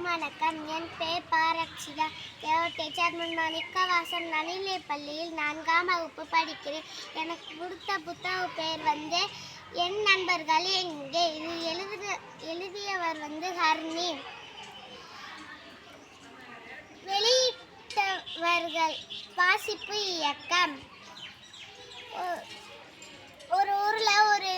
வணக்கம். என் பெயர் பாரக்ஷிதா. டீச்சர் முன்மாணிக்கவாசன் நடுநிலைப்பள்ளியில் 4ஆம் வகுப்பு படிக்கிறேன். எனக்கு பிடித்த புத்தக பெயர் என் நண்பர்கள் எங்கே. இது எழுதியவர் ஹர்னி. வெளியிட்டவர்கள் வாசிப்பு இயக்கம். ஒரு ஊர்ல ஒரு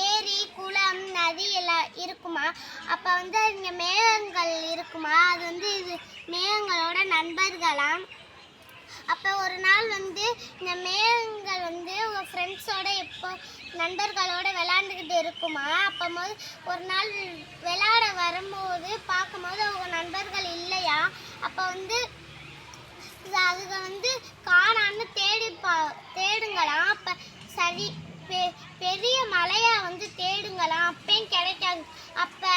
ஏரி, குளம், நதி எல்லாம் இருக்குமா. அப்போ இங்கே மேகங்கள் இருக்குமா. அது இது மேகங்களோட நண்பர்களாம். அப்போ ஒரு நாள் இந்த மேகங்கள் உங்கள் ஃப்ரெண்ட்ஸோட எப்போ நண்பர்களோட விளையாண்டுக்கிட்டு இருக்குமா. அப்போ ஒரு நாள் விளையாட வரும்போது பார்க்கும்போது அவங்க நண்பர்கள் இல்லையா. அப்போ அதுங்க காணான்னு தேடுங்களாம். அப்போ சரி பெரிய மலையா தேடுங்களாம். அப்பயும் கிடைக்காது. அப்போ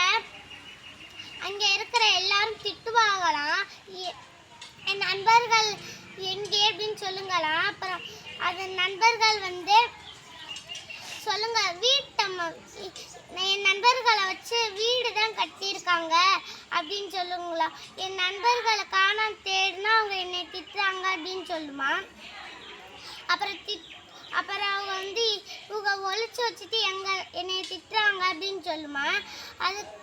அங்கே இருக்கிற எல்லாரும் திட்டுவாங்களாம். என் நண்பர்கள் எங்கே அப்படின்னு சொல்லுங்களாம். அப்புறம் அது நண்பர்கள் சொல்லுங்க, என் நண்பர்களை வச்சு வீடு தான் கட்டியிருக்காங்க அப்படின்னு சொல்லுங்களா. என் நண்பர்களை காணாம தேடினா அவங்க என்னை திட்டுறாங்க அப்படின்னு சொல்லுமா. அப்புறம் அவங்க இவங்க ஒழிச்சு வச்சுட்டு என்னை திட்டுறாங்க அப்படின்னு சொல்லுமா. அதுக்கு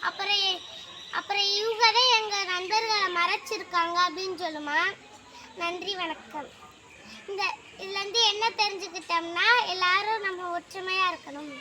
அப்புறம் இவங்க தான் எங்கள் நண்பர்களை மறைச்சிருக்காங்க அப்படின்னு சொல்லுமா. நன்றி, வணக்கம். இதுலேருந்து என்ன தெரிஞ்சுக்கிட்டோம்னா, எல்லாரும் நம்ம ஒற்றுமையாக இருக்கணும்.